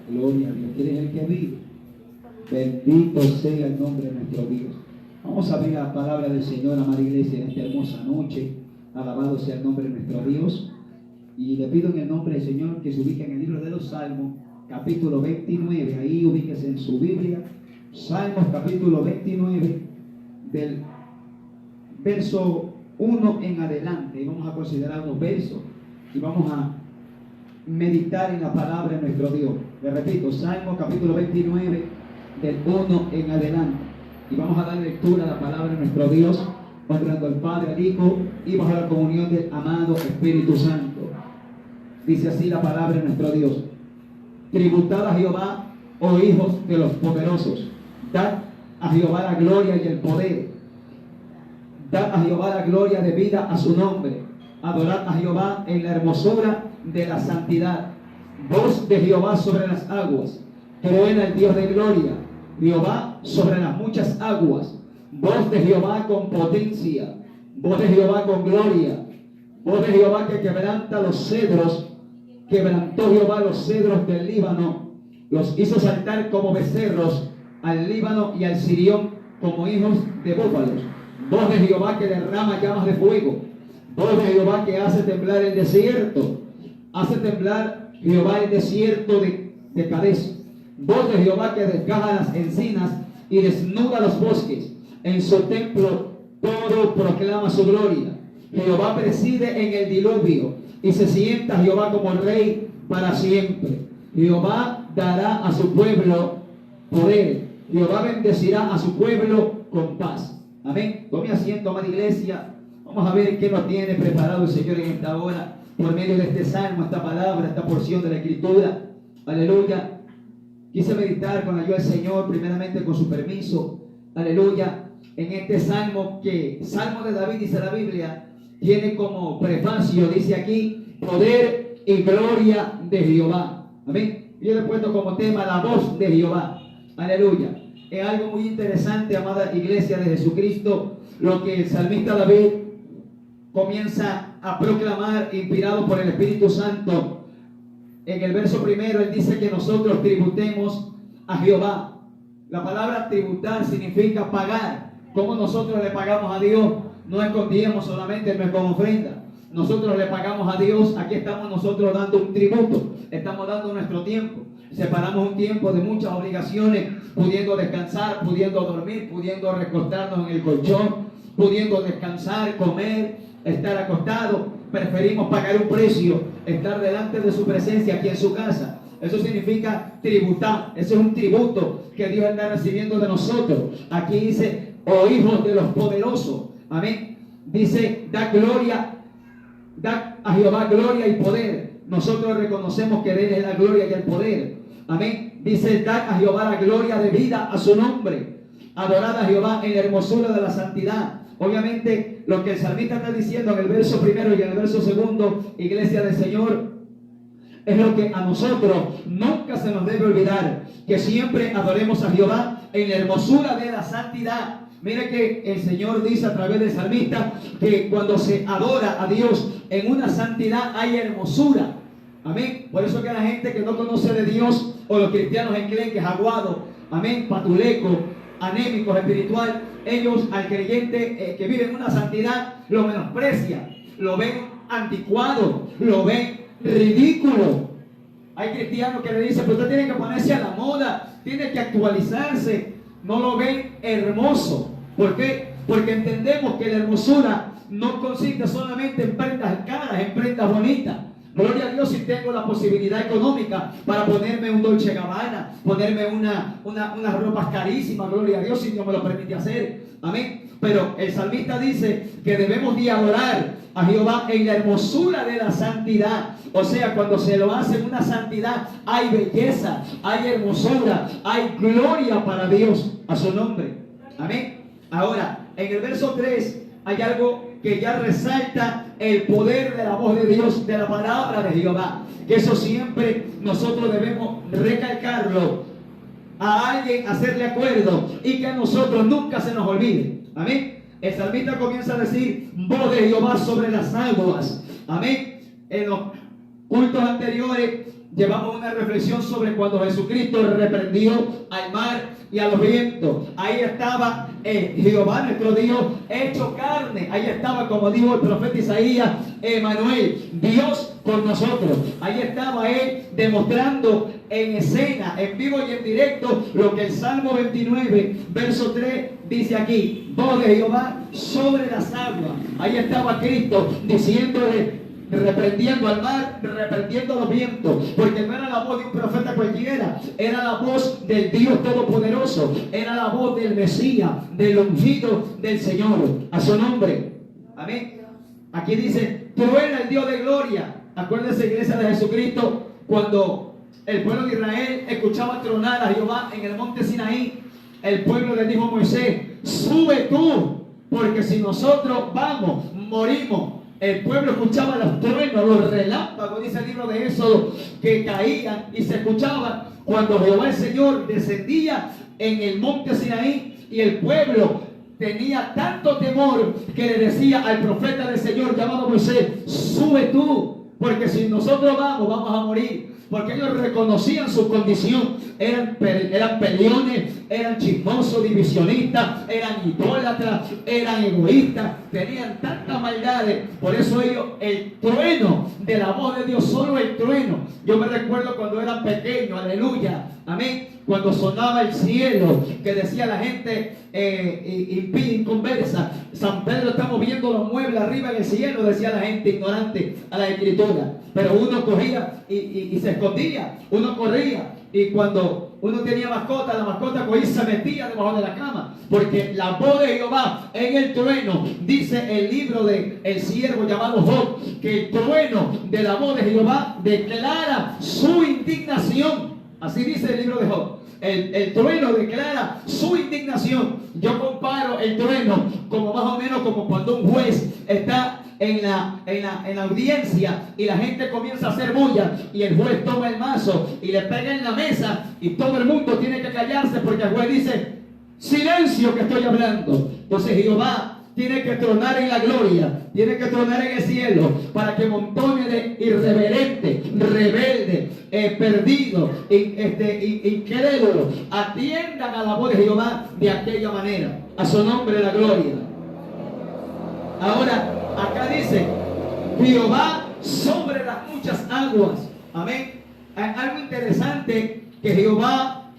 Gloria a Dios. ¿Quién es el que vive? Bendito sea el nombre de nuestro Dios. Vamos a ver la palabra del Señor, amada iglesia, en esta hermosa noche. Alabado sea el nombre de nuestro Dios. Y le pido en el nombre del Señor que se ubique en el libro de los Salmos, capítulo 29. Ahí ubíquese en su Biblia. Salmos, capítulo 29, del verso 1 en adelante. Y vamos a considerar los versos y vamos a meditar en la palabra de nuestro Dios. Le repito, Salmos, capítulo 29, del 1 en adelante. Y vamos a dar lectura a la palabra de nuestro Dios, honrando al Padre, al Hijo y bajo la comunión del amado Espíritu Santo. Dice así la palabra de nuestro Dios: tributad a Jehová, oh hijos de los poderosos, dad a Jehová la gloria y el poder, dad a Jehová la gloria debida a su nombre, adorad a Jehová en la hermosura de la santidad. Voz de Jehová sobre las aguas, truena el Dios de gloria, Jehová sobre las muchas aguas. Voz de Jehová con potencia, voz de Jehová con gloria, voz de Jehová que quebranta los cedros. Quebrantó Jehová los cedros del Líbano, los hizo saltar como becerros al Líbano y al Sirión como hijos de búfalos. Voz de Jehová que derrama llamas de fuego, voz de Jehová que hace temblar el desierto, hace temblar Jehová el desierto de Cades. Voz de Jehová que desgaja las encinas y desnuda los bosques. En su templo todo proclama su gloria. Jehová preside en el diluvio y se sienta Jehová como rey para siempre. Jehová dará a su pueblo poder. Jehová bendecirá a su pueblo con paz. Amén. Tome asiento, amada iglesia. Vamos a ver qué nos tiene preparado el Señor en esta hora, por medio de este salmo, esta palabra, esta porción de la Escritura. Aleluya. Quise meditar con la ayuda del Señor, primeramente con su permiso. Aleluya. En este salmo, que Salmo de David, dice la Biblia, tiene como prefacio, dice aquí, poder y gloria de Jehová. Amén. Yo le he puesto como tema la voz de Jehová. Aleluya. Es algo muy interesante, amada iglesia de Jesucristo, lo que el salmista David comienza a proclamar, inspirado por el Espíritu Santo. En el verso primero, él dice que nosotros tributemos a Jehová. La palabra tributar significa pagar. ¿Cómo nosotros le pagamos a Dios? No escondíamos solamente nuestra ofrenda. Nosotros le pagamos a Dios. Aquí estamos nosotros dando un tributo. Estamos dando nuestro tiempo. Separamos un tiempo de muchas obligaciones, pudiendo descansar, pudiendo dormir, pudiendo recostarnos en el colchón, pudiendo descansar, comer, estar acostado. Preferimos pagar un precio, estar delante de su presencia aquí en su casa. Eso significa tributar. Eso es un tributo que Dios está recibiendo de nosotros. Aquí dice, oh hijos de los poderosos. Amén. Dice, da gloria, da a Jehová gloria y poder. Nosotros reconocemos que de él es la gloria y el poder. Amén. Dice, da a Jehová la gloria debida a su nombre. Adorad a Jehová en la hermosura de la santidad. Obviamente, lo que el salmista está diciendo en el verso primero y en el verso segundo, iglesia del Señor, es lo que a nosotros nunca se nos debe olvidar, que siempre adoremos a Jehová en la hermosura de la santidad. Mire que el Señor dice a través del salmista que cuando se adora a Dios en una santidad hay hermosura. Amén. Por eso que la gente que no conoce de Dios, o los cristianos enclenques, aguados, amén, patulecos, anémicos, espiritual, ellos al creyente que vive en una santidad lo menosprecia, lo ven anticuado, lo ven ridículo. Hay cristianos que le dicen, pero usted tiene que ponerse a la moda, tiene que actualizarse. No lo ven hermoso. ¿Por qué? Porque entendemos que la hermosura no consiste solamente en prendas caras, en prendas bonitas. Gloria a Dios si tengo la posibilidad económica para ponerme un Dolce Gabbana, ponerme unas ropas carísimas. Gloria a Dios si Dios me lo permite hacer. Amén. Pero el salmista dice que debemos de adorar a Jehová en la hermosura de la santidad. O sea, cuando se lo hace en una santidad, hay belleza, hay hermosura, hay gloria para Dios, a su nombre. Amén. Ahora, en el verso 3 hay algo que ya resalta el poder de la voz de Dios, de la palabra de Jehová. Que eso siempre nosotros debemos recalcarlo, a alguien hacerle acuerdo y que a nosotros nunca se nos olvide. Amén. El salmista comienza a decir, voz de Jehová sobre las aguas. Amén. En los cultos anteriores llevamos una reflexión sobre cuando Jesucristo reprendió al mar y a los vientos. Ahí estaba Jehová nuestro Dios hecho carne. Ahí estaba, como dijo el profeta Isaías, Emanuel, Dios con nosotros. Ahí estaba Él demostrando en escena, en vivo y en directo, lo que el Salmo 29, verso 3 dice aquí: voz de Jehová sobre las aguas. Ahí estaba Cristo diciéndole, reprendiendo al mar, reprendiendo a los vientos, porque no era la voz de un profeta cualquiera, era la voz del Dios Todopoderoso, era la voz del Mesías, del ungido del Señor. A su nombre, amén. Aquí dice: truena el Dios de gloria. Acuérdense, iglesia de Jesucristo, cuando el pueblo de Israel escuchaba tronar a Jehová en el monte Sinaí, el pueblo le dijo a Moisés: sube tú, porque si nosotros vamos, morimos. El pueblo escuchaba los truenos, los relámpagos, dice el libro de Éxodo, que caían y se escuchaban cuando Jehová el Señor descendía en el monte Sinaí, y el pueblo tenía tanto temor que le decía al profeta del Señor llamado Moisés: sube tú, porque si nosotros vamos a morir. Porque ellos reconocían su condición, eran peleones, eran chismosos, divisionistas, eran idólatras, eran egoístas, tenían tantas maldades. Por eso ellos, el trueno de la voz de Dios, solo el trueno. Yo me recuerdo cuando era pequeño, aleluya, amén, cuando sonaba el cielo, que decía la gente impía, inconversa: San Pedro está moviendo los muebles arriba en el cielo, decía la gente ignorante a la escritura. Pero uno cogía y se escondía, uno corría, y cuando uno tenía mascota, la mascota cogía y se metía debajo de la cama, porque la voz de Jehová en el trueno, dice el libro de el siervo llamado Job, que el trueno de la voz de Jehová declara su indignación. Así dice el libro de Job. El trueno declara su indignación. Yo comparo el trueno como más o menos como cuando un juez está en la audiencia y la gente comienza a hacer bulla, y el juez toma el mazo y le pega en la mesa, y todo el mundo tiene que callarse porque el juez dice: silencio, que estoy hablando. Entonces Jehová tiene que tronar en la gloria, tiene que tronar en el cielo, para que montones de irreverentes, rebeldes, perdidos, incrédulos atiendan a la voz de Jehová de aquella manera. A su nombre la gloria. Ahora, acá dice: Jehová sobre las muchas aguas. Amén. Hay algo interesante, que Jehová,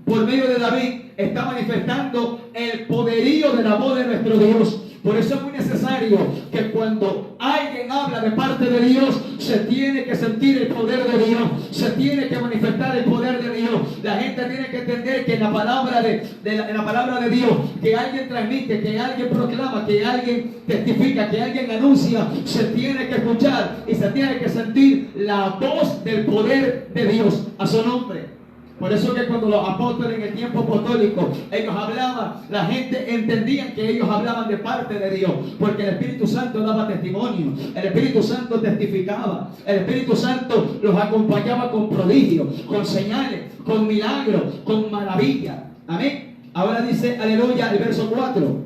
por medio de David, está manifestando el poderío de la voz de nuestro Dios. Por eso es muy necesario que cuando alguien habla de parte de Dios, se tiene que sentir el poder de Dios, se tiene que manifestar el poder de Dios. La gente tiene que entender que en la palabra en la palabra de Dios, que alguien transmite, que alguien proclama, que alguien testifica, que alguien anuncia, se tiene que escuchar y se tiene que sentir la voz del poder de Dios. A su nombre. Por eso que cuando los apóstoles en el tiempo apostólico, ellos hablaban, la gente entendía que ellos hablaban de parte de Dios, porque el Espíritu Santo daba testimonio, el Espíritu Santo testificaba, el Espíritu Santo los acompañaba con prodigios, con señales, con milagros, con maravillas. Amén. Ahora dice, aleluya, el verso 4: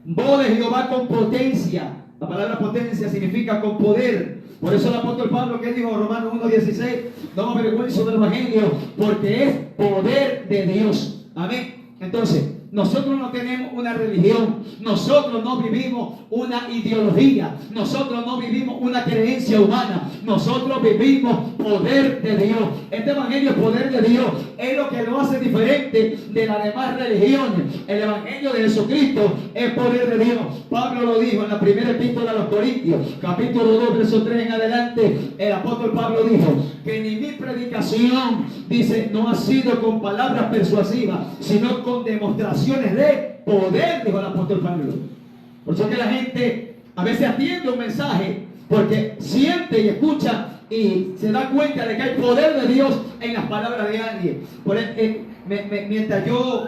voz de Jehová con potencia. La palabra potencia significa con poder. Por eso el apóstol Pablo, que dijo, Romanos 1:16: no me avergüenzo del evangelio, porque es poder de Dios. Amén. Entonces, nosotros no tenemos una religión, nosotros no vivimos una ideología, nosotros no vivimos una creencia humana, nosotros vivimos poder de Dios. Este evangelio es poder de Dios, es lo que lo hace diferente de las demás religiones. El evangelio de Jesucristo es poder de Dios. Pablo lo dijo en la primera epístola a los Corintios, capítulo 2, verso 3 en adelante. El apóstol Pablo dijo que ni mi predicación, dice, no ha sido con palabras persuasivas, sino con demostraciones de poder, dijo el apóstol Pablo. Por eso que la gente a veces atiende un mensaje porque siente y escucha y se da cuenta de que hay poder de Dios en las palabras de alguien. Mientras yo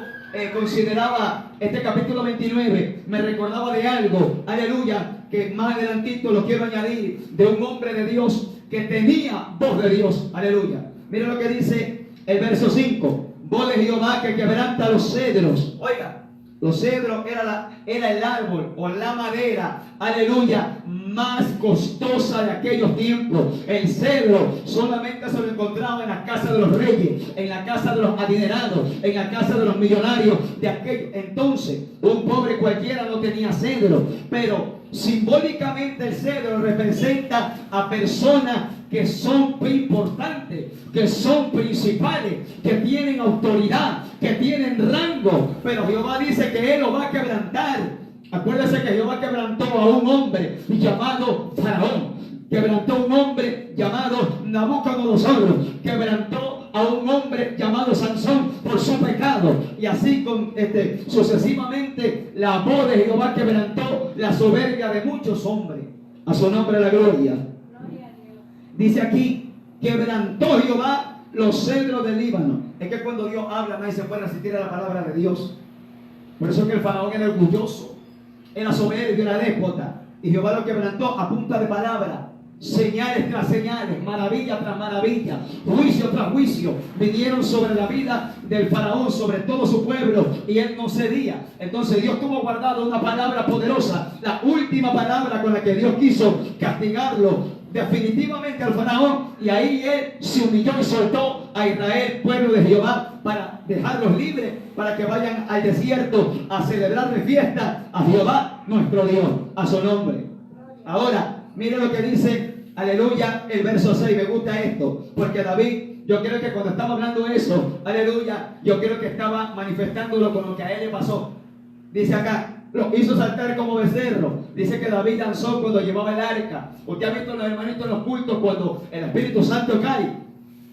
consideraba este capítulo 29, me recordaba de algo, aleluya, que más adelantito lo quiero añadir, de un hombre de Dios que tenía voz de Dios, aleluya. Mira lo que dice el verso 5: voz de Jehová que quebranta los cedros. Oiga, Los cedros era el árbol o la madera, aleluya, más costosa de aquellos tiempos. El cedro solamente se lo encontraba en la casa de los reyes, en la casa de los adinerados, en la casa de los millonarios de aquellos. Entonces, un pobre cualquiera no tenía cedro, pero simbólicamente el cedro representa a personas que son importantes, que son principales, que tienen autoridad, que tienen rango. Pero Jehová dice que Él lo va a quebrantar. Acuérdese que Jehová quebrantó a un hombre llamado Faraón, quebrantó a un hombre llamado Nabucodonosor, quebrantó a un hombre llamado Sansón por su pecado, y así sucesivamente la voz de Jehová quebrantó la soberbia de muchos hombres. A su nombre la gloria. Dice aquí, quebrantó Jehová los cedros del Líbano. Es que cuando Dios habla nadie se puede resistir a la palabra de Dios. Por eso es que el faraón era orgulloso, era soberbio, era déspota, y Jehová lo quebrantó a punta de palabra. Señales tras señales, maravilla tras maravilla, juicio tras juicio vinieron sobre la vida del faraón, sobre todo su pueblo, y él no cedía. Entonces Dios tuvo guardado una palabra poderosa, la última palabra con la que Dios quiso castigarlo definitivamente al faraón, y ahí él se humilló y soltó a Israel, pueblo de Jehová, para dejarlos libres, para que vayan al desierto a celebrarle fiesta a Jehová nuestro Dios, a su nombre. Ahora, mire lo que dice, aleluya, el verso 6. Me gusta esto, porque David, yo creo que cuando estaba hablando eso, aleluya, yo creo que estaba manifestándolo con lo que a él le pasó. Dice acá, lo hizo saltar como becerro. Dice que David danzó cuando llevaba el arca. Usted ha visto a los hermanitos en los cultos cuando el Espíritu Santo cae.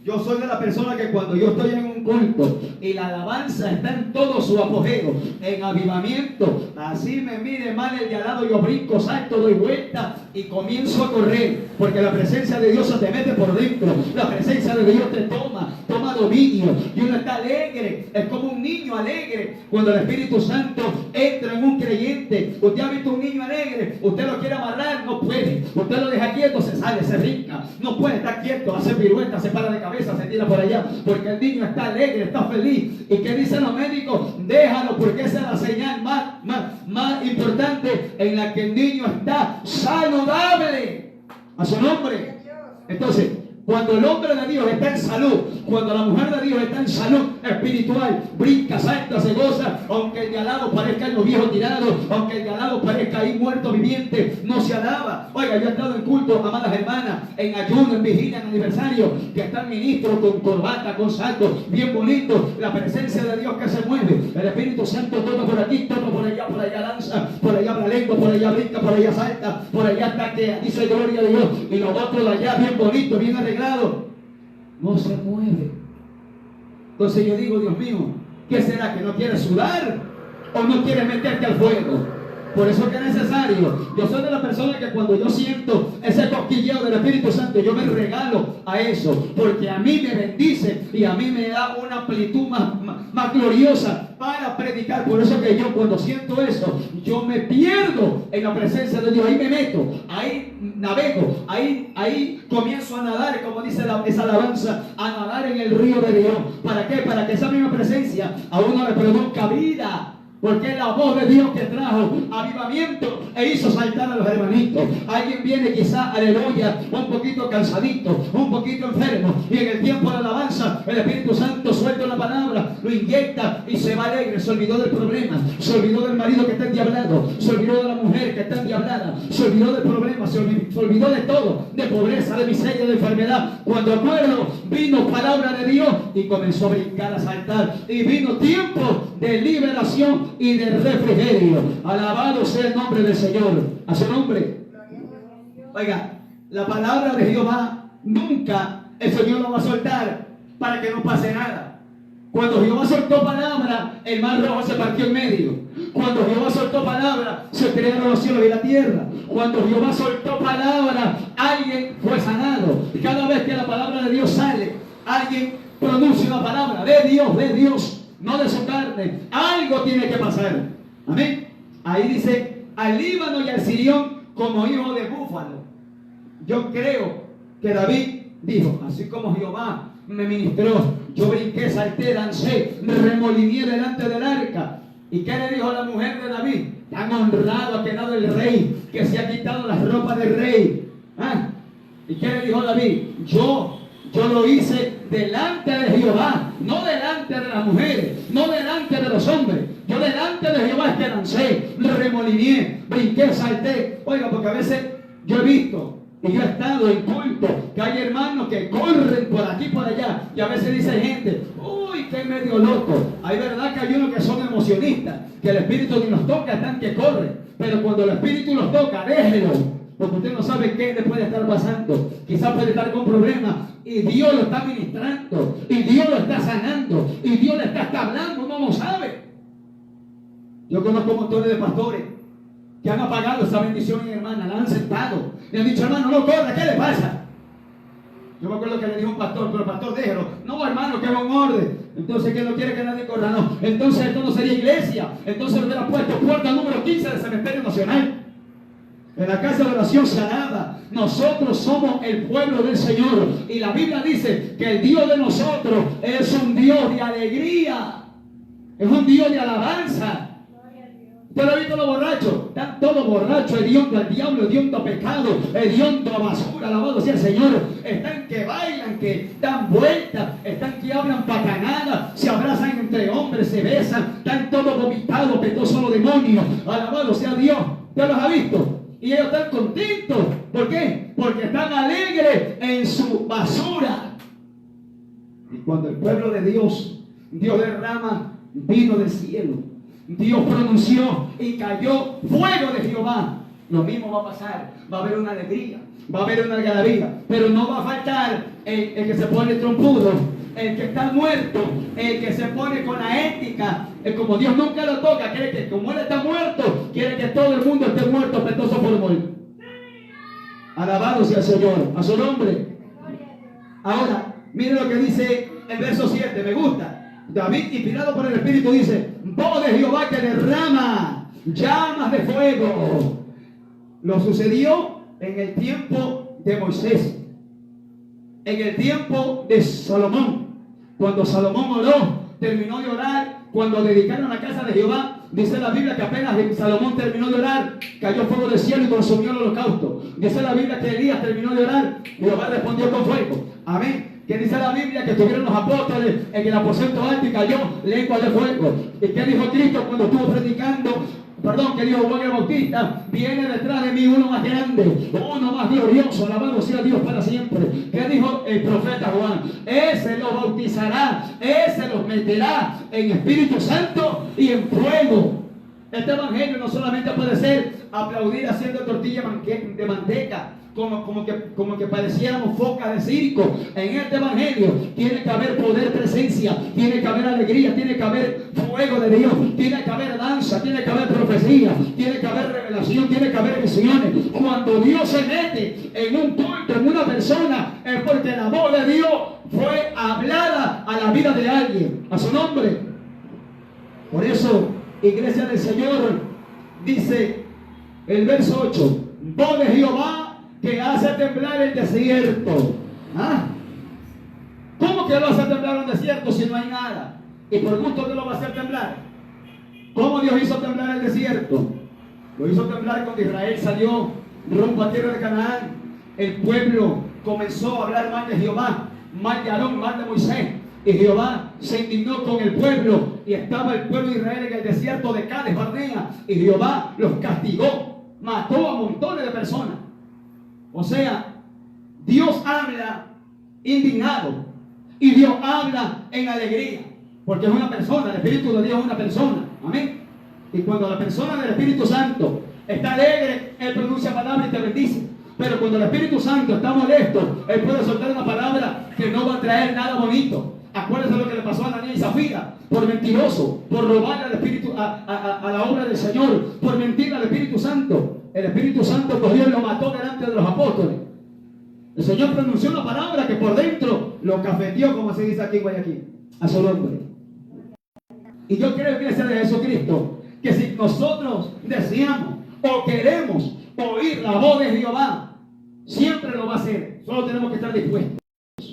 Yo soy de la persona que cuando yo estoy en un culto y la alabanza está en todo su apogeo, en avivamiento, así me mire mal el de al lado, yo brinco, salto, doy vuelta y comienzo a correr, porque la presencia de Dios se te mete por dentro, la presencia de Dios te toma dominio, y uno está alegre, es como un niño alegre cuando el Espíritu Santo entra en un creyente. Usted ha visto un niño alegre, usted lo quiere amarrar, no puede, usted lo deja quieto, se sale, se brinca, no puede estar quieto, hace pirueta, se para de cabeza, se tira por allá, porque el niño está alegre, está feliz. ¿Y qué dicen los médicos? Déjalo, porque esa es la señal más importante en la que el niño está saludable. A su nombre. Entonces, cuando el hombre de Dios está en salud, cuando la mujer de Dios está en salud espiritual, brinca, salta, se goza, aunque el de al lado parezca en los viejos tirados, aunque el de al lado parezca ahí muerto viviente, no se alaba. Oiga, yo he estado en culto, amadas hermanas, en ayuno, en vigilia, en aniversario, que están ministros con corbata, con salto, bien bonito, la presencia de Dios que se mueve, el Espíritu Santo toma por aquí, toma por allá danza, por allá habla lengua, por allá brinca, por allá salta, por allá está que dice gloria a Dios, y los otros de allá bien bonito, bien arreglado, no se mueve. Entonces yo digo, Dios mío, ¿qué será? ¿Que no quieres sudar o no quieres meterte al fuego? Por eso que es necesario. Yo soy de la persona que cuando yo siento ese cosquilleo del Espíritu Santo, yo me regalo a eso, porque a mí me bendice y a mí me da una amplitud más gloriosa para predicar. Por eso que yo cuando siento eso, yo me pierdo en la presencia de Dios. Ahí me meto, ahí navego, ahí comienzo a nadar, como dice esa alabanza, a nadar en el río de Dios. ¿Para qué? Para que esa misma presencia a uno le produzca vida. Porque es la voz de Dios que trajo avivamiento e hizo saltar a los hermanitos. Alguien viene quizá, aleluya, un poquito cansadito, un poquito enfermo, y en el tiempo de alabanza el Espíritu Santo suelta la palabra, lo inyecta y se va alegre. Se olvidó del problema, se olvidó del marido que está endiablado, se olvidó de la mujer que está endiablada, se olvidó del problema, se olvidó de todo, de pobreza, de miseria, de enfermedad. Cuando acuerdo, vino palabra de Dios y comenzó a brincar, a saltar, y vino tiempo de liberación y de refrigerio. Alabado sea el nombre del Señor. A su nombre. Oiga, la palabra de Jehová nunca el Señor lo va a soltar para que no pase nada. Cuando Jehová soltó palabra, el mar rojo se partió en medio. Cuando Jehová soltó palabra, se crearon los cielos y la tierra. Cuando Jehová soltó palabra, alguien fue sanado. Y cada vez que la palabra de Dios sale, alguien pronuncia una palabra de Dios, no de su carne. Algo tiene que pasar. Amén. Ahí dice, al Líbano y al Sirión como hijo de búfalo. Yo creo que David dijo, así como Jehová me ministró, yo brinqué, salté, dancé, me remoliné delante del arca. ¿Y qué le dijo la mujer de David? Tan honrado ha quedado el rey, que se ha quitado las ropas del rey. ¿Ah? ¿Y qué le dijo David? Yo lo hice delante de Jehová, no delante de las mujeres, no delante de los hombres. Yo delante de Jehová esperancé, remoliné, brinqué, salté. Oiga, porque a veces yo he visto y yo he estado en culto que hay hermanos que corren por aquí y por allá, y a veces dice gente, uy, qué medio loco. Hay verdad que hay unos que son emocionistas, que el Espíritu ni los toca, están que corren, pero cuando el Espíritu los toca, déjelo, porque usted no sabe qué le puede estar pasando. Quizás puede estar con problemas y Dios lo está ministrando, y Dios lo está sanando, y Dios le está hablando, uno no sabe. Yo conozco montones de pastores que han apagado esa bendición en hermana, la han sentado, le han dicho, hermano, no corra, ¿qué le pasa? Yo me acuerdo que le dijo un pastor, pero el pastor, déjelo. No, hermano, que es un orden. Entonces, ¿quién no quiere que nadie corra? No. Entonces, esto no sería iglesia. Entonces, le hubiera puesto puerta número 15 del Cementerio Nacional. En la casa de oración sanada. Nosotros somos el pueblo del Señor. Y la Biblia dice que el Dios de nosotros es un Dios de alegría. Es un Dios de alabanza. ¿Usted lo ha visto los borrachos? Están todos borrachos, hediondo al diablo, hediondo a pecado, hediondo a basura, alabado sea el Señor. Están que bailan, que dan vueltas, están que hablan pacanadas, se abrazan entre hombres, se besan, están todos vomitados, petosos los demonios, alabado sea Dios. ¿Usted los ha visto? Y ellos están contentos. ¿Por qué? Porque están alegres en su basura. Y cuando el pueblo de Dios derrama vino del cielo, Dios pronunció y cayó fuego de Jehová, lo mismo va a pasar. Va a haber una alegría, va a haber una algarabía, pero no va a faltar el que se pone trompudo, el que está muerto, el que se pone con la ética, como Dios nunca lo toca, quiere que como él está muerto, quiere que todo el mundo esté muerto, petoso por morir. Alabado sea el Señor, a su nombre. Ahora, mire lo que dice el verso 7, me gusta. David, inspirado por el Espíritu, dice, voz de Jehová que derrama llamas de fuego. Lo sucedió en el tiempo de Moisés, en el tiempo de Salomón. Cuando Salomón oró, terminó de orar, cuando dedicaron la casa de Jehová, dice la Biblia que apenas Salomón terminó de orar, cayó fuego del cielo y consumió el holocausto. Dice la Biblia que Elías terminó de orar, Jehová respondió con fuego. Amén. Que dice la Biblia que tuvieron los apóstoles en el aposento alto y cayó lengua de fuego. ¿Y qué dijo Cristo cuando estuvo predicando? Que dijo Juan el Bautista, viene detrás de mí uno más grande, uno más glorioso, alabado sea Dios para siempre. ¿Qué dijo el profeta Juan? Ese los bautizará, ese los meterá en Espíritu Santo y en fuego. Este evangelio no solamente puede ser aplaudir haciendo tortilla de manteca, como que pareciéramos focas de circo. En este evangelio tiene que haber poder, presencia, tiene que haber alegría, tiene que haber fuego de Dios, tiene que haber danza, tiene que haber profecía, tiene que haber revelación, tiene que haber visiones. Cuando Dios se mete en un culto, en una persona, es porque la voz de Dios fue hablada a la vida de alguien, a su nombre. Por eso, Iglesia del Señor, dice el verso 8, voz de Jehová que hace temblar el desierto. ¿Ah? ¿Cómo que lo hace temblar un desierto si no hay nada? ¿Y por gusto que lo va a hacer temblar? ¿Cómo Dios hizo temblar el desierto? Lo hizo temblar cuando Israel salió rumbo a tierra de Canaán. El pueblo comenzó a hablar mal de Jehová, mal de Aarón, mal de Moisés. Y Jehová se indignó con el pueblo, y estaba el pueblo de Israel en el desierto de Cades Barnea, y Jehová los castigó, mató a montones de personas. O sea, Dios habla indignado y Dios habla en alegría, porque es una persona, el Espíritu de Dios es una persona. Amén. Y cuando la persona del Espíritu Santo está alegre, Él pronuncia palabras y te bendice. Pero cuando el Espíritu Santo está molesto, Él puede soltar una palabra que no va a traer nada bonito. Acuérdense lo que le pasó a Ananías y Zafira, por mentiroso, por robarle al Espíritu, a la obra del Señor, por mentir al Espíritu Santo. El Espíritu Santo cogió y lo mató delante de los apóstoles. El Señor pronunció una palabra que por dentro lo cafeteó, como se dice aquí en Guayaquil, a su nombre. Y yo creo, Iglesia de Jesucristo, que si nosotros deseamos o queremos oír la voz de Jehová, siempre lo va a hacer. Solo tenemos que estar dispuestos,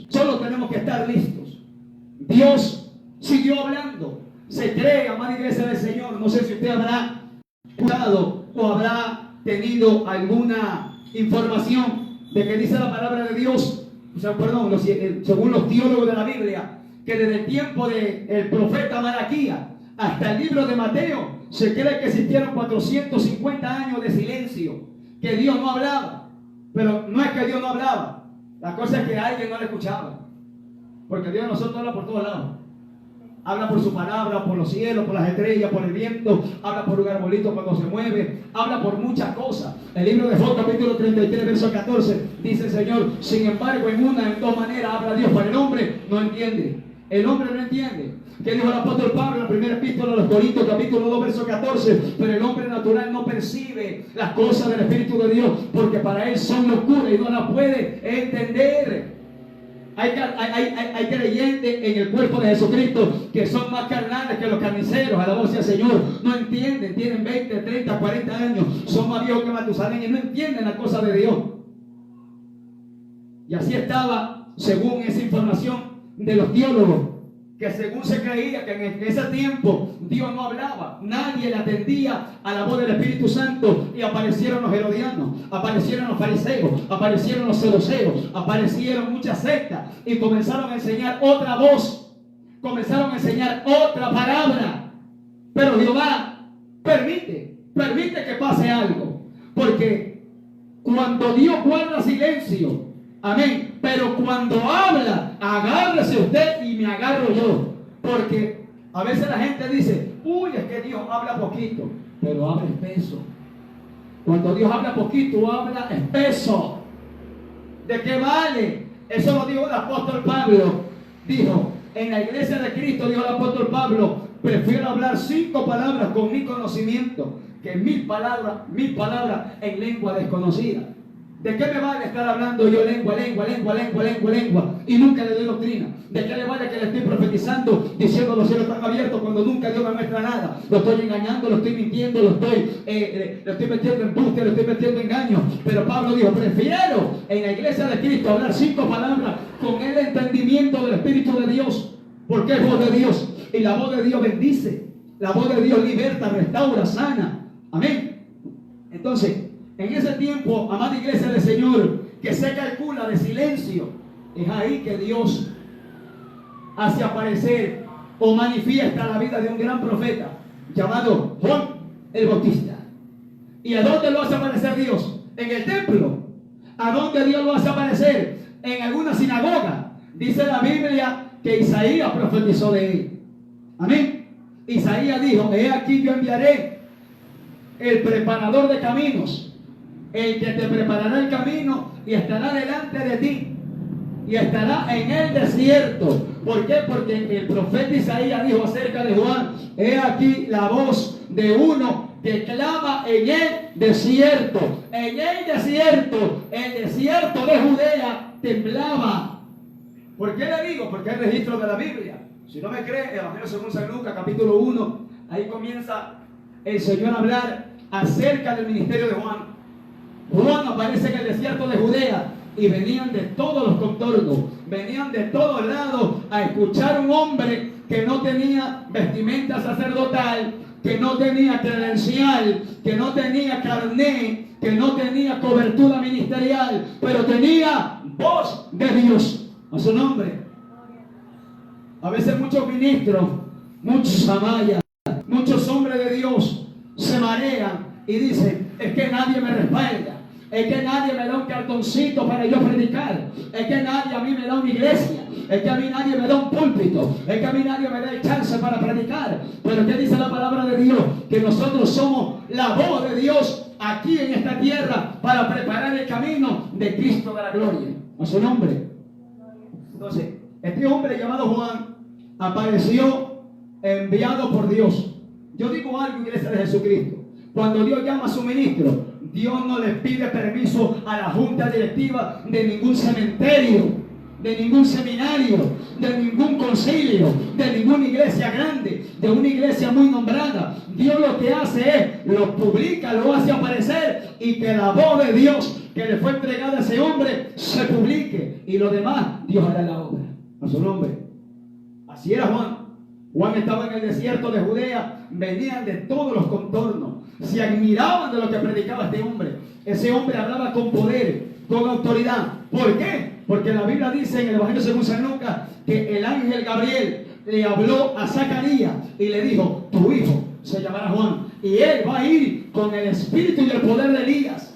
solo tenemos que estar listos. Dios siguió hablando. Se cree, amada Iglesia del Señor, Señor. No sé si usted habrá escuchado o habrá tenido alguna información de que dice la palabra de Dios, o sea, perdón, según los teólogos de la Biblia, que desde el tiempo del profeta Malaquías hasta el libro de Mateo se cree que existieron 450 años de silencio, que Dios no hablaba. Pero no es que Dios no hablaba, la cosa es que alguien no le escuchaba, porque Dios a nosotros habla por todos lados. Habla por su palabra, por los cielos, por las estrellas, por el viento. Habla por un arbolito cuando se mueve. Habla por muchas cosas. El libro de Job, capítulo 33, verso 14, dice el Señor: sin embargo, en dos maneras habla Dios, pero el hombre no entiende. El hombre no entiende. ¿Qué dijo el apóstol Pablo en la primera epístola a los Corintios, capítulo 2, verso 14? Pero el hombre natural no percibe las cosas del Espíritu de Dios, porque para él son locura y no las puede entender. Hay creyentes en el cuerpo de Jesucristo que son más carnales que los carniceros. Alabado sea el Señor. No entienden, tienen 20, 30, 40 años, son más viejos que Matusalén y no entienden la cosa de Dios. Y así estaba, según esa información de los teólogos, que según se creía que en ese tiempo Dios no hablaba, nadie le atendía a la voz del Espíritu Santo, y aparecieron los herodianos, aparecieron los fariseos, aparecieron los saduceos, aparecieron muchas sectas y comenzaron a enseñar otra voz, comenzaron a enseñar otra palabra. Pero Jehová permite que pase algo, porque cuando Dios guarda silencio, amén, pero cuando habla, agárrese usted y me agarro yo. Porque a veces la gente dice: uy, es que Dios habla poquito, pero habla espeso. Cuando Dios habla poquito, habla espeso. ¿De qué vale? Eso lo dijo el apóstol Pablo. Dijo, en la iglesia de Cristo, dijo el apóstol Pablo: prefiero hablar 5 palabras con mi conocimiento que 1000 palabras en lengua desconocida. ¿De qué me vale estar hablando yo lengua y nunca le doy doctrina? ¿De qué le vale que le estoy profetizando, diciendo los cielos están abiertos, cuando nunca Dios me muestra nada? Lo estoy engañando, lo estoy mintiendo, lo estoy metiendo en buste, lo estoy metiendo en engaño. Pero Pablo dijo: prefiero en la iglesia de Cristo hablar 5 palabras con el entendimiento del Espíritu de Dios, porque es voz de Dios, y la voz de Dios bendice, la voz de Dios liberta, restaura, sana. Amén. Entonces, en ese tiempo, amada iglesia del Señor, que se calcula de silencio, es ahí que Dios hace aparecer o manifiesta la vida de un gran profeta llamado Juan el Bautista. ¿Y a dónde lo hace aparecer Dios? En el templo. ¿A dónde Dios lo hace aparecer? En alguna sinagoga. Dice la Biblia que Isaías profetizó de él. Amén. Isaías dijo: he aquí yo enviaré el preparador de caminos, el que te preparará el camino y estará delante de ti y estará en el desierto. ¿Por qué? Porque el profeta Isaías dijo acerca de Juan: he aquí la voz de uno que clama en el desierto. En el desierto de Judea temblaba. ¿Por qué le digo? Porque hay registro de la Biblia. Si no me cree, el Evangelio según San Lucas, capítulo 1, ahí comienza el Señor a hablar acerca del ministerio de Juan. Juan aparece en el desierto de Judea y venían de todos los contornos, venían de todos lados a escuchar a un hombre que no tenía vestimenta sacerdotal, que no tenía credencial, que no tenía carné, que no tenía cobertura ministerial, pero tenía voz de Dios a su nombre. A veces muchos ministros, muchos amayas, muchos hombres de Dios se marean y dicen: es que nadie me respalda, es que nadie me da un cartoncito para yo predicar, es que nadie a mí me da una iglesia, es que a mí nadie me da un púlpito, es que a mí nadie me da el chance para predicar. Pero ¿qué dice la palabra de Dios? Que nosotros somos la voz de Dios aquí en esta tierra para preparar el camino de Cristo de la gloria a su nombre. Entonces, este hombre llamado Juan apareció enviado por Dios. Yo digo algo, iglesia de Jesucristo: cuando Dios llama a su ministro, Dios no le pide permiso a la junta directiva de ningún cementerio, de ningún seminario, de ningún concilio, de ninguna iglesia grande, de una iglesia muy nombrada. Dios lo que hace es, lo publica, lo hace aparecer, y que la voz de Dios que le fue entregada a ese hombre se publique, y lo demás Dios hará la obra a su nombre. Así era Juan. Juan estaba en el desierto de Judea, venían de todos los contornos, se admiraban de lo que predicaba este hombre. Ese hombre hablaba con poder, con autoridad. ¿Por qué? Porque la Biblia dice en el Evangelio según San Lucas que el ángel Gabriel le habló a Zacarías y le dijo: tu hijo se llamará Juan y él va a ir con el espíritu y el poder de Elías.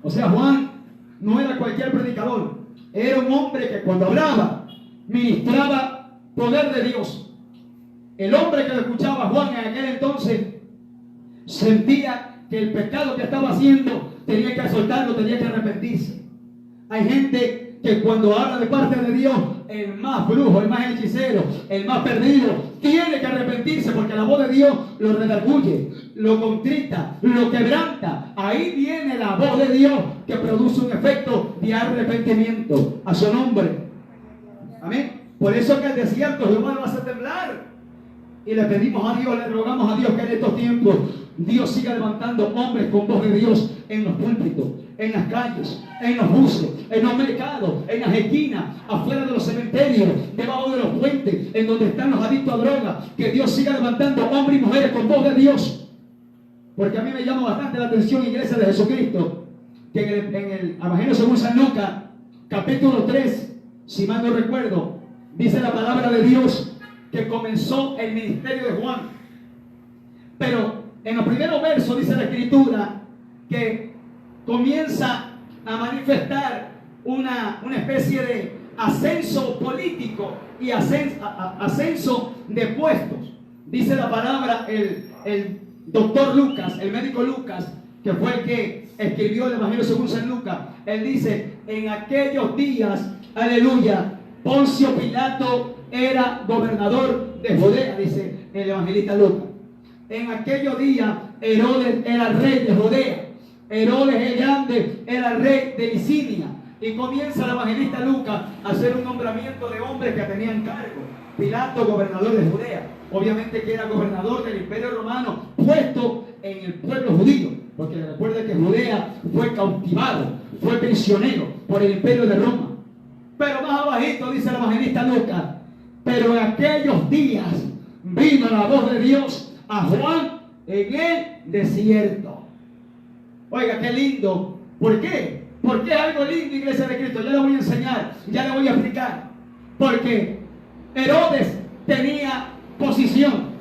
O sea, Juan no era cualquier predicador, era un hombre que cuando hablaba ministraba poder de Dios. El hombre que lo escuchaba a Juan en aquel entonces sentía que el pecado que estaba haciendo tenía que soltarlo, tenía que arrepentirse. Hay gente que cuando habla de parte de Dios, el más brujo, el más hechicero, el más perdido, tiene que arrepentirse, porque la voz de Dios lo redarguye, lo contrita, lo quebranta. Ahí viene la voz de Dios que produce un efecto de arrepentimiento a su nombre. Amén. Por eso que el desierto Jehová lo hace temblar. Y le pedimos a Dios, le rogamos a Dios que en estos tiempos Dios siga levantando hombres con voz de Dios en los púlpitos, en las calles, en los buses, en los mercados, en las esquinas, afuera de los cementerios, debajo de los puentes, en donde están los adictos a drogas. Que Dios siga levantando hombres y mujeres con voz de Dios. Porque a mí me llama bastante la atención, Iglesia de Jesucristo, que en el Evangelio según San Lucas, capítulo 3, si mal no recuerdo, dice la palabra de Dios que comenzó el ministerio de Juan. Pero en los primeros versos dice la Escritura que comienza a manifestar una especie de ascenso político y ascenso de puestos. Dice la palabra, el doctor Lucas, el médico Lucas, que fue el que escribió el Evangelio según San Lucas. Él dice: en aquellos días, aleluya, Poncio Pilato era gobernador de Judea, dice el evangelista Lucas. En aquellos días Herodes era rey de Judea. Herodes el Grande era rey de Licinia. Y comienza el evangelista Lucas a hacer un nombramiento de hombres que tenían cargo. Pilato, gobernador de Judea. Obviamente que era gobernador del Imperio Romano, puesto en el pueblo judío. Porque recuerden que Judea fue cautivado, fue prisionero por el Imperio de Roma. Pero más abajito dice el evangelista Lucas: pero en aquellos días vino la voz de Dios a Juan en el desierto. Oiga, qué lindo. ¿Por qué? Porque es algo lindo, Iglesia de Cristo. Ya le voy a enseñar, ya le voy a explicar. Porque Herodes tenía posición.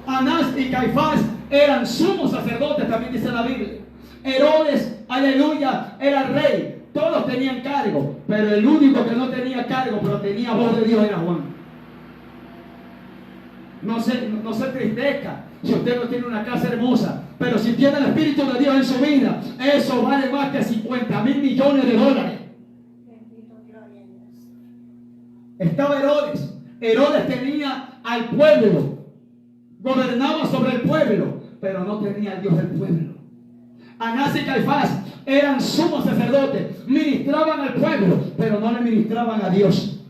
Anás y Caifás eran sumos sacerdotes, también dice la Biblia. Herodes, aleluya, era rey. Todos tenían cargo, pero el único que no tenía cargo, pero tenía voz de Dios, era Juan. No se tristezca si usted no tiene una casa hermosa, pero si tiene el Espíritu de Dios en su vida, eso vale más que 50,000 millones de dólares. Estaba Herodes. Herodes tenía al pueblo, gobernaba sobre el pueblo, pero no tenía al Dios del pueblo. Anás y Caifás eran sumos sacerdotes, ministraban al pueblo, pero no le ministraban a Dios.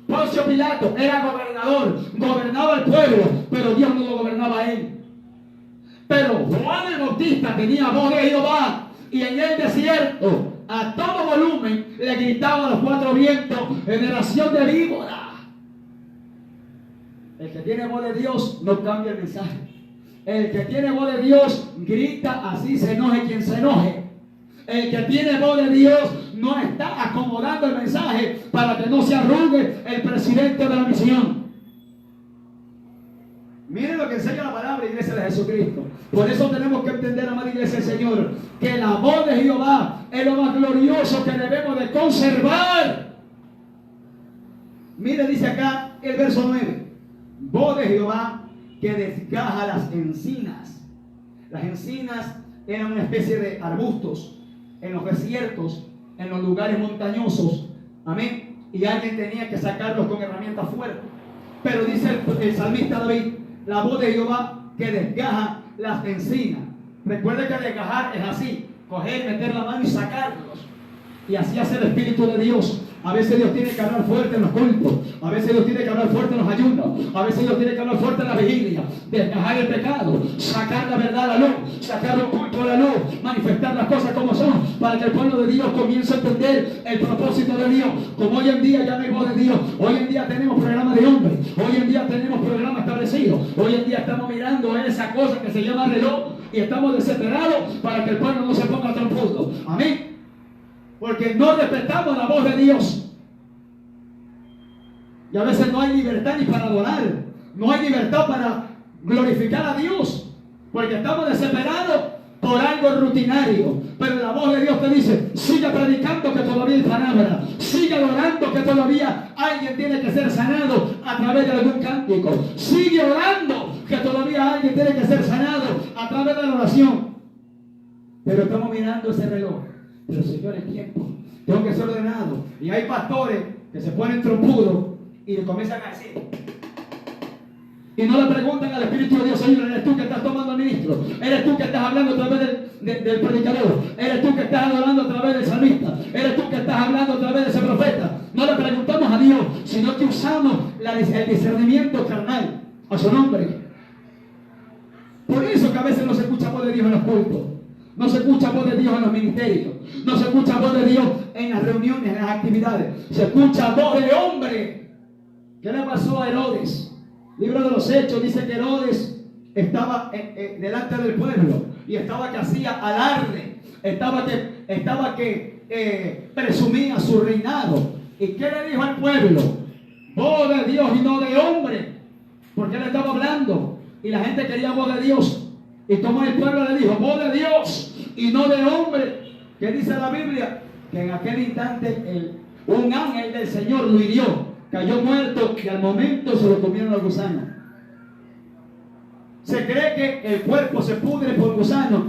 Poncio Pilato era gobernador, gobernaba al pueblo, pero Dios no lo gobernaba a él. Pero Juan el Bautista tenía voz de Jehová, y en el desierto, a todo volumen, le gritaba a los cuatro vientos: generación de víbora. El que tiene voz de Dios no cambia el mensaje. El que tiene voz de Dios grita, así se enoje quien se enoje. El que tiene voz de Dios no está acomodando el mensaje para que no se arrugue el presidente de la misión. Miren lo que enseña la palabra, Iglesia de Jesucristo. Por eso tenemos que entender, amada Iglesia del Señor, que la voz de Jehová es lo más glorioso que debemos de conservar. Mire, dice acá el verso 9: voz de Jehová que desgaja las encinas. Las encinas eran una especie de arbustos en los desiertos, en los lugares montañosos. Amén. Y alguien tenía que sacarlos con herramientas fuertes. Pero dice el salmista David: la voz de Jehová que desgaja las encinas. Recuerde que desgajar es así: coger, meter la mano y sacarlos. Y así hace el Espíritu de Dios. A veces Dios tiene que hablar fuerte en los cultos. A veces Dios tiene que hablar fuerte en los ayunos. A veces Dios tiene que hablar fuerte en la vigilia. Despejar el pecado. Sacar la verdad a la luz. Sacar el culto a la luz. Manifestar las cosas como son. Para que el pueblo de Dios comience a entender el propósito de Dios. Como hoy en día ya no hay voz de Dios. Hoy en día tenemos programas de hombres. Hoy en día tenemos programas establecidos. Hoy en día estamos mirando esa cosa que se llama reloj. Y estamos desesperados para que el pueblo no se ponga trompudo. Amén. Porque no respetamos la voz de Dios. Y a veces no hay libertad ni para adorar. No hay libertad para glorificar a Dios. Porque estamos desesperados por algo rutinario. Pero la voz de Dios te dice, siga predicando que todavía hay palabra. Siga adorando que todavía alguien tiene que ser sanado a través de algún cántico. Sigue orando que todavía alguien tiene que ser sanado a través de la oración. Pero estamos mirando ese reloj. Pero Señor, el tiempo, tengo que ser ordenado. Y hay pastores que se ponen trompudos y le comienzan a decir. Y no le preguntan al Espíritu de Dios, Señor, ¿eres tú que estás tomando al ministro? ¿Eres tú que estás hablando a través del predicador? ¿Eres tú que estás hablando a través del salmista? ¿Eres tú que estás hablando a través de ese profeta? No le preguntamos a Dios, sino que usamos el discernimiento carnal a su nombre. Por eso que a veces no se escucha voz de Dios en los cultos. No se escucha voz de Dios en los ministerios. No se escucha voz de Dios en las reuniones, en las actividades. Se escucha voz de hombre. ¿Qué le pasó a Herodes? Libro de los Hechos dice que Herodes estaba delante del pueblo y estaba que hacía alarde. Estaba que presumía su reinado. ¿Y qué le dijo al pueblo? Voz de Dios y no de hombre. Porque él estaba hablando y la gente quería voz de Dios. Y como el pueblo le dijo, voz de Dios y no de hombre. ¿Qué dice la Biblia? Que en aquel instante un ángel del Señor lo hirió, cayó muerto y al momento se lo comieron los gusanos. Se cree que el cuerpo se pudre por gusanos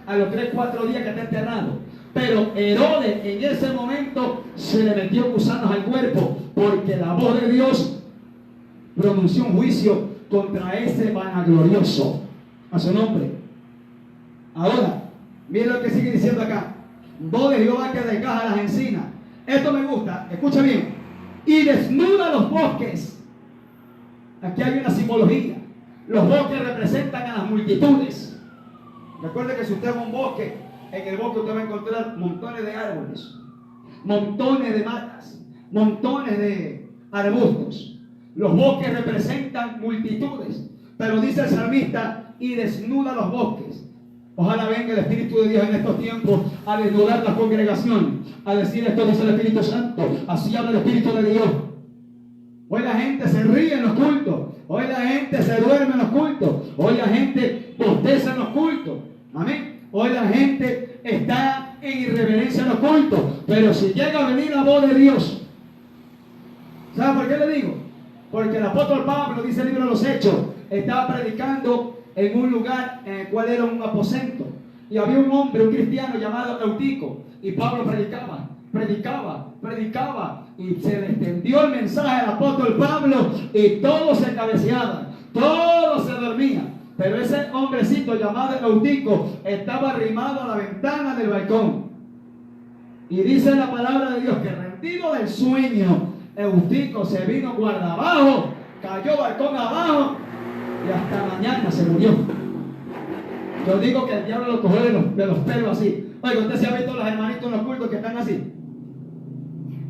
a los 3-4 días que está enterrado. Pero Herodes en ese momento se le metió gusanos al cuerpo porque la voz de Dios pronunció un juicio contra ese vanaglorioso. A su nombre. Ahora, miren lo que sigue diciendo acá. Voz de Jehová que desgaja las encinas. Esto me gusta, escucha bien. Y desnuda los bosques. Aquí hay una simbología. Los bosques representan a las multitudes. Recuerde que si usted va a un bosque, en el bosque usted va a encontrar montones de árboles, montones de matas, montones de arbustos. Los bosques representan multitudes. Pero dice el salmista, y desnuda los bosques. Ojalá venga el Espíritu de Dios en estos tiempos a desnudar las congregaciones, a decir esto dice el Espíritu Santo. Así habla el Espíritu de Dios. Hoy la gente se ríe en los cultos. Hoy la gente se duerme en los cultos. Hoy la gente bosteza en los cultos. Amén. Hoy la gente está en irreverencia en los cultos. Pero si llega a venir la voz de Dios, ¿sabe por qué le digo? Porque el apóstol Pablo, dice el libro de los Hechos, estaba predicando en un lugar en el cual era un aposento. Y había un hombre, un cristiano llamado Eutico. Y Pablo predicaba. Y se le extendió el mensaje al apóstol Pablo. Y todos se cabeceaban, todos se dormían. Pero ese hombrecito llamado Eutico estaba arrimado a la ventana del balcón. Y dice la palabra de Dios que rendido del sueño, Eutico se vino guarda abajo, cayó balcón abajo. Y hasta mañana se murió. Yo digo que el diablo lo cogió de los pelos así. Oiga, usted se ha visto los hermanitos en los cultos que están así.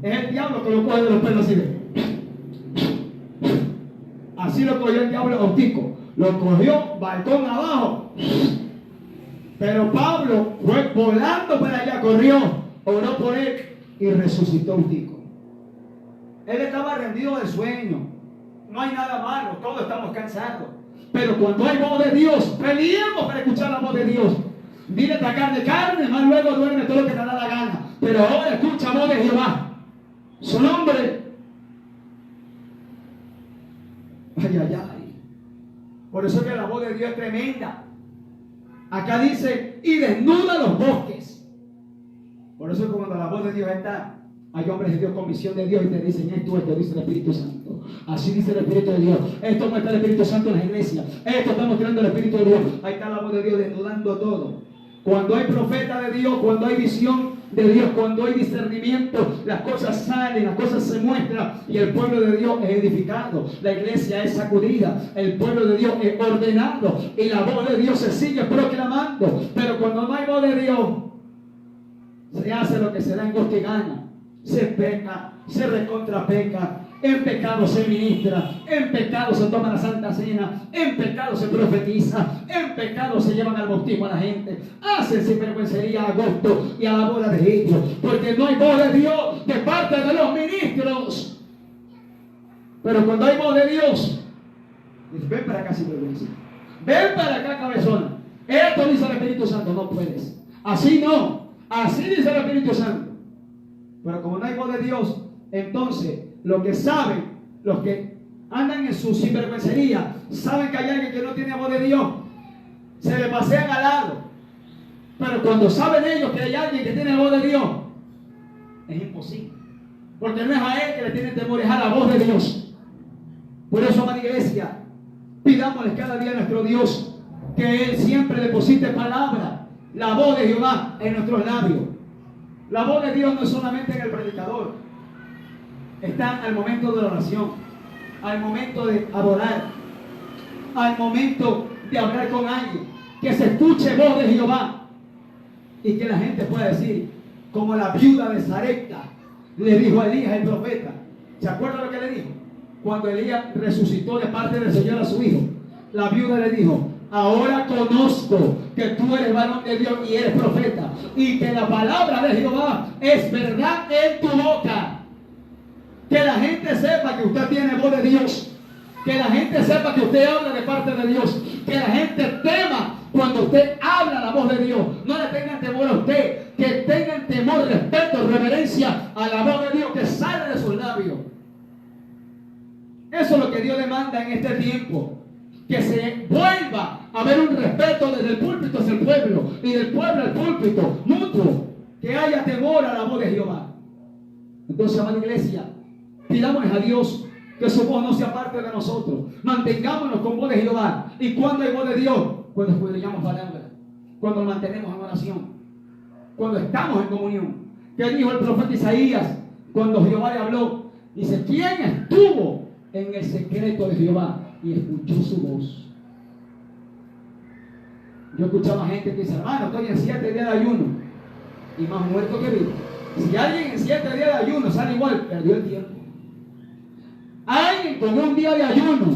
Es el diablo que lo coge de los pelos así. Así lo cogió el diablo Eutico. Lo cogió balcón abajo. Pero Pablo fue volando para allá, corrió, oró por él y resucitó Eutico. Él estaba rendido del sueño. No hay nada malo, todos estamos cansados. Pero cuando hay voz de Dios, peleemos para escuchar la voz de Dios. Dile atacar de carne, más luego duerme todo lo que te da la gana. Pero ahora escucha voz de Jehová. Su nombre. Ay. Por eso es que la voz de Dios es tremenda. Acá dice, y desnuda los bosques. Por eso es que cuando la voz de Dios está, hay hombres de Dios con visión de Dios y te dicen esto dice el Espíritu Santo. Así dice el Espíritu de Dios. Esto muestra el Espíritu Santo en la iglesia. Esto está mostrando el Espíritu de Dios. Ahí está la voz de Dios desnudando todo. Cuando hay profeta de Dios, cuando hay visión, de Dios, cuando hay discernimiento, las cosas salen, las cosas se muestran y el pueblo de Dios es edificado, la iglesia es sacudida, el pueblo de Dios es ordenado y la voz de Dios se sigue proclamando. Pero cuando no hay voz de Dios, se hace lo que se da en gusto y gana, se peca, se recontrapeca. En pecado se ministra, en pecado se toma la Santa Cena, en pecado se profetiza, en pecado se llevan al bautismo a la gente, hacen sinvergüencería a gusto y a la boda de ellos, porque no hay voz de Dios de parte de los ministros. Pero cuando hay voz de Dios, dice: ven para acá, sinvergüenza, ven para acá, cabezona, esto dice el Espíritu Santo, no puedes, así no, así dice el Espíritu Santo. Pero como no hay voz de Dios, entonces los que saben, los que andan en su sinvergüencería, saben que hay alguien que no tiene voz de Dios, se le pasean al lado. Pero cuando saben ellos que hay alguien que tiene voz de Dios, es imposible, porque no es a él que le tienen temor, es a la voz de Dios. Por eso, amada iglesia, pidámosle cada día a nuestro Dios que Él siempre deposite palabra, la voz de Jehová en nuestros labios. La voz de Dios no es solamente en el predicador, está al momento de la oración, al momento de adorar, al momento de hablar con alguien, que se escuche voz de Jehová y que la gente pueda decir, como la viuda de Sarepta le dijo a Elías el profeta. ¿Se acuerdan lo que le dijo? Cuando Elías resucitó de parte del Señor a su hijo, la viuda le dijo: ahora conozco que tú eres varón de Dios y eres profeta, y que la palabra de Jehová es verdad en tu boca. Que la gente sepa que usted tiene voz de Dios, que la gente sepa que usted habla de parte de Dios, que la gente tema cuando usted habla la voz de Dios. No le tengan temor a usted, que tengan temor, respeto, reverencia a la voz de Dios que sale de sus labios. Eso es lo que Dios demanda en este tiempo, que se vuelva a haber un respeto desde el púlpito hacia el pueblo y del pueblo al púlpito mutuo, que haya temor a la voz de Jehová. Entonces, amada iglesia, pidámosle a Dios que su voz no sea parte de nosotros. Mantengámonos con voz de Jehová. ¿Y cuando hay voz de Dios? Cuando escudriñamos palabra, cuando nos mantenemos en oración, cuando estamos en comunión. ¿Qué dijo el profeta Isaías cuando Jehová le habló? Dice: ¿quién estuvo en el secreto de Jehová y escuchó su voz? Yo escuchaba gente que dice: hermano, estoy en 7 días de ayuno y más muerto que vivo. Si alguien en 7 días de ayuno sale igual, perdió el tiempo. Alguien con un día de ayuno,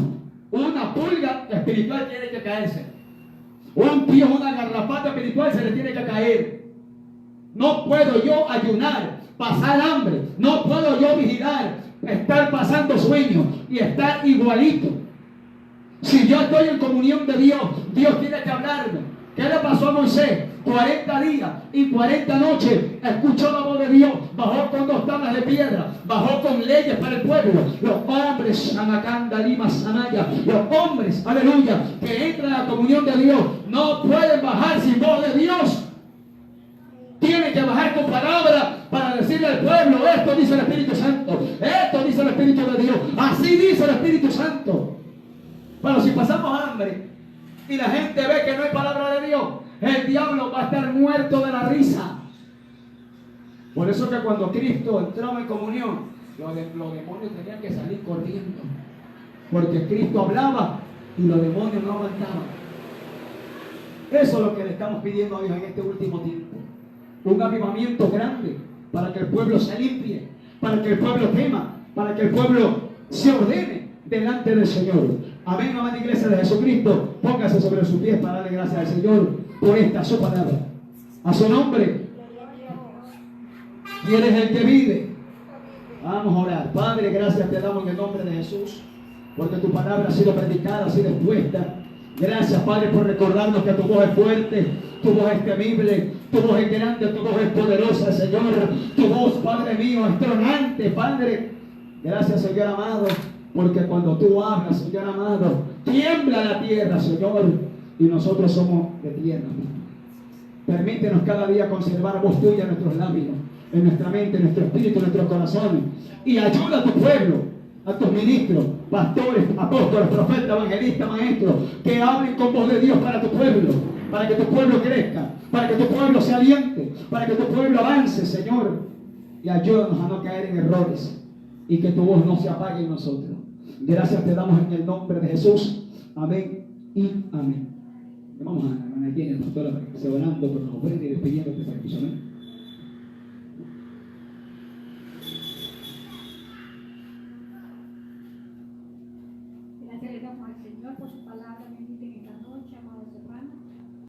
una pulga espiritual tiene que caerse. Un tío, una garrapata espiritual se le tiene que caer. No puedo yo ayunar, pasar hambre. No puedo yo vigilar, estar pasando sueños y estar igualito. Si yo estoy en comunión de Dios, Dios tiene que hablarme. ¿Qué le pasó a Moisés? 40 días y 40 noches escuchó la voz de Dios, bajó con 2 tablas de piedra, bajó con leyes para el pueblo. Los hombres, Sanacanda, Lima, Sanaya, los hombres, aleluya, que entran a la comunión de Dios, no pueden bajar sin voz de Dios. Tienen que bajar con palabra para decirle al pueblo: esto dice el Espíritu Santo, esto dice el Espíritu de Dios, así dice el Espíritu Santo. Pero si pasamos hambre y la gente ve que no hay palabra de Dios, el diablo va a estar muerto de la risa. Por eso que cuando Cristo entraba en comunión, los demonios tenían que salir corriendo, porque Cristo hablaba y los demonios no aguantaban. Eso es lo que le estamos pidiendo a Dios en este último tiempo. Un avivamiento grande para que el pueblo se limpie, para que el pueblo tema, para que el pueblo se ordene delante del Señor. Amén, amada iglesia de Jesucristo. Póngase sobre sus pies para darle gracias al Señor por esta su palabra. A su nombre. ¿Quién es el que vive? Vamos a orar. Padre, gracias te damos en el nombre de Jesús, porque tu palabra ha sido predicada, ha sido expuesta. Gracias, Padre, por recordarnos que tu voz es fuerte, tu voz es temible, tu voz es grande, tu voz es poderosa, Señor. Tu voz, Padre mío, es tronante, Padre. Gracias, Señor amado, porque cuando tú hablas, Señor amado, tiembla la tierra, Señor, y nosotros somos de tierra. Permítenos cada día conservar voz tuya en nuestros labios, en nuestra mente, en nuestro espíritu, en nuestros corazones. Y ayuda a tu pueblo, a tus ministros, pastores, apóstoles, profetas, evangelistas, maestros, que hablen con voz de Dios para tu pueblo, para que tu pueblo crezca, para que tu pueblo se aliente, para que tu pueblo avance, Señor. Y ayúdanos a no caer en errores y que tu voz no se apague en nosotros. Gracias te damos en el nombre de Jesús. Amén y amén. Vamos a aquí en el pastor, se orando por nos ofrenda y despidiendo este servicio. Amén.